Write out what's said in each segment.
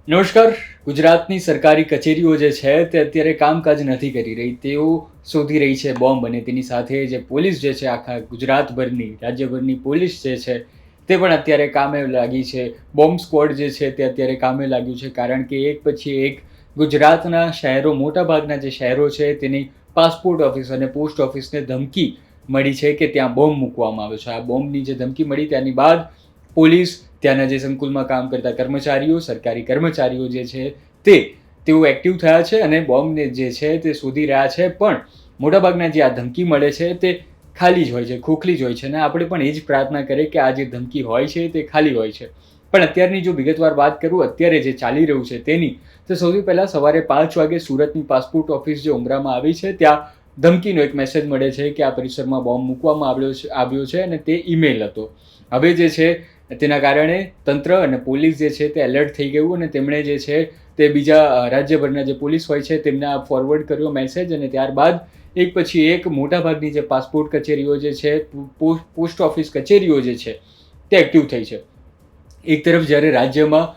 નમસ્કાર. ગુજરાતની સરકારી કચેરીઓ જે છે તે અત્યારે કામકાજ નથી કરી રહી. તેઓ શોધી રહી છે બોમ્બ, અને તેની સાથે જે પોલીસ જે છે આખા ગુજરાતભરની રાજ્યભરની પોલીસ જે છે તે પણ અત્યારે કામે લાગી છે. બોમ્બ સ્ક્વોડ જે છે તે અત્યારે કામે લાગ્યું છે, કારણ કે એક પછી એક ગુજરાતના શહેરો, મોટાભાગના જે શહેરો છે તેની પાસપોર્ટ ઓફિસ અને પોસ્ટ ઓફિસને ધમકી મળી છે કે ત્યાં બોમ્બ મૂકવામાં આવ્યો છે. આ બોમ્બની જે ધમકી મળી ત્યાંની બાદ પોલીસ, ત્યાંના જે સંકુલમાં કામ કરતા કર્મચારીઓ, સરકારી કર્મચારીઓ જે છે તેઓ એક્ટિવ થયા છે અને બોમ્બને જે છે તે શોધી રહ્યા છે. પણ મોટાભાગના જે આ ધમકી મળે છે તે ખાલી જ હોય છે, ખોખલી જ હોય છે, અને આપણે પણ એ જ પ્રાર્થના કરીએ કે આ જે ધમકી હોય છે તે ખાલી હોય છે. પણ અત્યારની જો વિગતવાર વાત કરું, અત્યારે જે ચાલી રહ્યું છે તેની, તો સૌથી પહેલાં સવારે 5 વાગે સુરતની પાસપોર્ટ ઓફિસ જે ઉમરામાં આવી છે ત્યાં ધમકીનો એક મેસેજ મળે છે કે આ પરિસરમાં બોમ્બ મૂકવામાં આવ્યો છે અને તે ઈમેલ હતો. હવે જે છે તેના કારણે તંત્ર અને પોલીસ જે છે તે એલર્ટ થઈ ગયું, અને તેમણે જે છે તે બીજા રાજ્યભરના જે પોલીસ હોય છે તેમને ફોરવર્ડ કર્યો મેસેજ, અને ત્યારબાદ એક પછી એક મોટાભાગની જે પાસપોર્ટ કચેરીઓ જે છે, પોસ્ટ ઓફિસ કચેરીઓ જે છે તે એક્ટિવ થઈ છે. એક તરફ જ્યારે રાજ્યમાં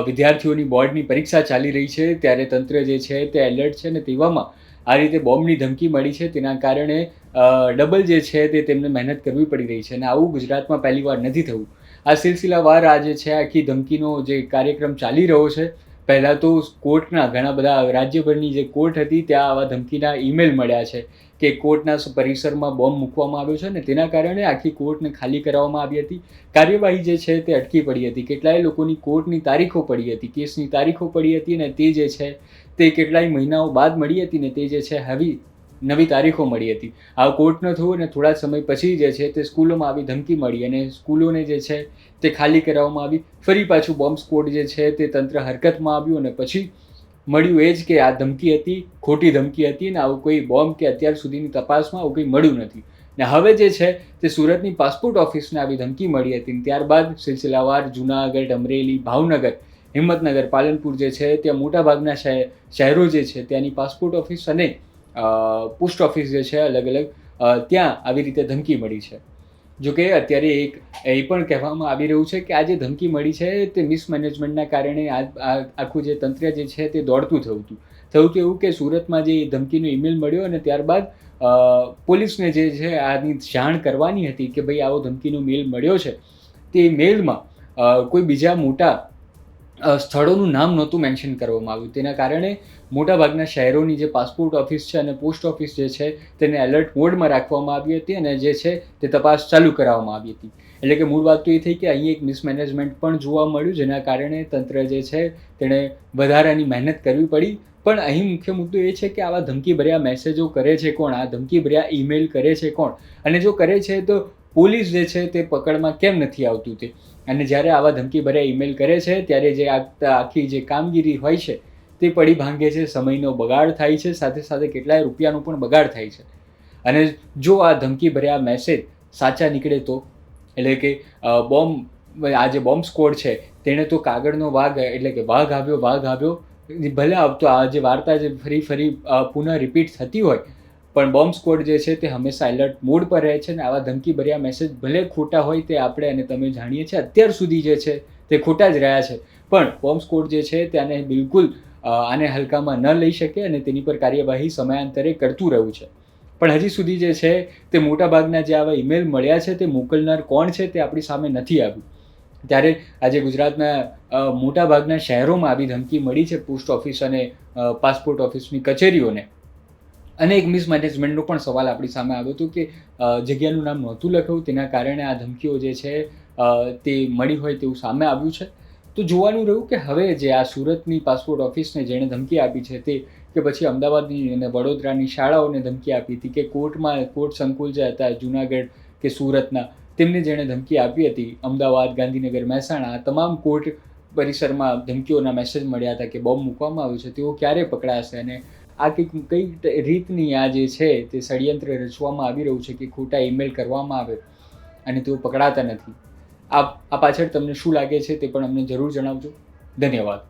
વિદ્યાર્થીઓની બોર્ડની પરીક્ષા ચાલી રહી છે ત્યારે તંત્ર જે છે તે એલર્ટ છે, અને તેવામાં આ રીતે બોમ્બની ધમકી મળી છે. તેના કારણે ડબલ જે છે તે તેમને મહેનત કરવી પડી રહી છે, અને આવું ગુજરાતમાં પહેલી વાર નથી થયું. આ સિલસિલાવાર આ જે છે આખી ધમકીનો જે કાર્યક્રમ ચાલી રહ્યો છે. પહેલાં તો કોર્ટના ઘણા બધા રાજ્યભરની જે કોર્ટ હતી ત્યાં આવા ધમકીના ઈમેલ મળ્યા છે કે કોર્ટના પરિસરમાં બોમ્બ મૂકવામાં આવ્યો છે, અને તેના કારણે આખી કોર્ટને ખાલી કરાવવામાં આવી હતી. કાર્યવાહી જે છે તે અટકી પડી હતી. કેટલાય લોકોની કોર્ટની તારીખો પડી હતી, કેસની તારીખો પડી હતી, અને તે જે છે તે કેટલાય મહિનાઓ બાદ મળી હતી, ને તે જે છે હવે નવી તારીખો મળી હતી. આ કોર્ટ ન થયું, અને થોડા સમય પછી જે છે તે સ્કૂલોમાં આવી ધમકી મળી, અને સ્કૂલોને જે છે તે ખાલી કરાવવામાં આવી. ફરી પાછું બોમ્બ સ્ક્વોડ જે છે તે તંત્ર હરકતમાં આવ્યું, અને પછી મળ્યું એ જ કે આ ધમકી હતી, ખોટી ધમકી હતી, અને આવું કોઈ બોમ્બ કે અત્યાર સુધીની તપાસમાં આવું કંઈ મળ્યું નથી. ને હવે જે છે તે સુરતની પાસપોર્ટ ઓફિસને આવી ધમકી મળી હતી. ત્યારબાદ સિલસિલાવાર જુનાગઢ, અમરેલી, ભાવનગર, હિંમતનગર, પાલનપુર જે છે ત્યાં મોટાભાગના શહેરો જે છે ત્યાંની પાસપોર્ટ ઓફિસ અને પોસ્ટ ઓફિસ જે છે અલગ અલગ ત્યાં આવી રીતે ધમકી મળી છે. જોકે અત્યારે એ પણ કહેવામાં આવી રહ્યું છે કે આ જે ધમકી મળી છે તે મિસમેનેજમેન્ટના કારણે આખું જે તંત્ર જે છે તે દોડતું થયું હતું. એવું કે સુરતમાં જે ધમકીનો ઈમેલ મળ્યો, અને ત્યારબાદ પોલીસને જે છે આની જાણ કરવાની હતી કે ભાઈ આવો ધમકીનો મેલ મળ્યો છે. તે મેલમાં કોઈ બીજા મોટા સ્થળોનું નામ નહોતું મેન્શન કરવામાં આવ્યું. તેના કારણે મોટાભાગના શહેરોની જે પાસપોર્ટ ઓફિસ છે અને પોસ્ટ ઓફિસ જે છે તેને એલર્ટ મોડમાં રાખવામાં આવી હતી, અને જે છે તે તપાસ ચાલુ કરાવવામાં આવી હતી. એટલે કે મૂળ વાત તો એ થઈ કે અહીં એક મિસમેનેજમેન્ટ પણ જોવા મળ્યું, જેના કારણે તંત્ર જે છે તેણે વધારાની મહેનત કરવી પડી. પણ અહીં મુખ્ય મુદ્દો એ છે કે આવા ધમકીભર્યા મેસેજો કરે છે કોણ, આ ધમકીભર્યા ઈમેલ કરે છે કોણ, અને જો કરે છે તો પોલીસ જે છે તે પકડમાં કેમ નથી આવતું તે. અને જ્યારે આવા ધમકીભર્યા ઈમેલ કરે છે ત્યારે જે આખી જે કામગીરી હોય છે તે પડી ભાંગે છે, સમયનો બગાડ થાય છે, સાથે સાથે કેટલાય રૂપિયાનો પણ બગાડ થાય છે. અને જો આ ધમકીભર્યા મેસેજ સાચા નીકળે તો, એટલે કે આ જે બોમ્બ સ્ક્વોડ છે તેણે તો કાગળનો વાઘ, એટલે કે વાઘ આવ્યો ભલે આવતો, આ જે વાર્તા જે ફરી પુનઃ રિપીટ થતી હોય, પણ બોમ્બ સ્ક્વોડ જે છે તે હંમેશા એલર્ટ મોડ પર રહે છે. અને આવા ધમકીભર્યા મેસેજ ભલે ખોટા હોય તે આપણે અને તમે જાણીએ છીએ, અત્યાર સુધી જે છે તે ખોટા જ રહ્યા છે, પણ બોમ્બ સ્ક્વોડ જે છે તેને બિલકુલ આને હલકામાં ન લઈ શકે, અને તેની પર કાર્યવાહી સમયાંતરે કરતું રહ્યું છે. પણ હજી સુધી જે છે તે મોટાભાગના જે આવા ઈમેલ મળ્યા છે તે મોકલનાર કોણ છે તે આપણી સામે નથી આવ્યું. ત્યારે આજે ગુજરાતના મોટાભાગના શહેરોમાં આવી ધમકી મળી છે પોસ્ટ ઓફિસ અને પાસપોર્ટ ઓફિસની કચેરીઓને. અને એક મિસમેનેજમેન્ટનો પણ સવાલ આપણી સામે આવ્યો હતો કે જગ્યાનું નામ નહોતું લખ્યું, તેના કારણે આ ધમકીઓ જે છે તે મળી હોય તેવું સામે આવ્યું છે. તો જોવાનું રહ્યું કે હવે જે આ સુરતની પાસપોર્ટ ઓફિસને જેણે ધમકી આપી છે તે, કે પછી અમદાવાદની અને વડોદરાની શાળાઓને ધમકી આપી હતી, કે કોર્ટ સંકુલ જે હતા જુનાગઢ કે સુરતના તેમને જેણે ધમકી આપી હતી, અમદાવાદ, ગાંધીનગર, મહેસાણા, આ તમામ કોર્ટ પરિસરમાં ધમકીઓના મેસેજ મળ્યા હતા કે બોમ્બ મૂકવામાં આવ્યું છે, તેઓ ક્યારે પકડાશે, અને આ કઈ રીતની આ જે છે તે ષડયંત્ર રચવામાં આવી રહ્યું છે કે ખોટા ઈમેલ કરવામાં આવે અને તેઓ પકડાતા નથી. આ પાછળ તમને શું લાગે છે તે પણ અમને જરૂર જણાવજો. ધન્યવાદ.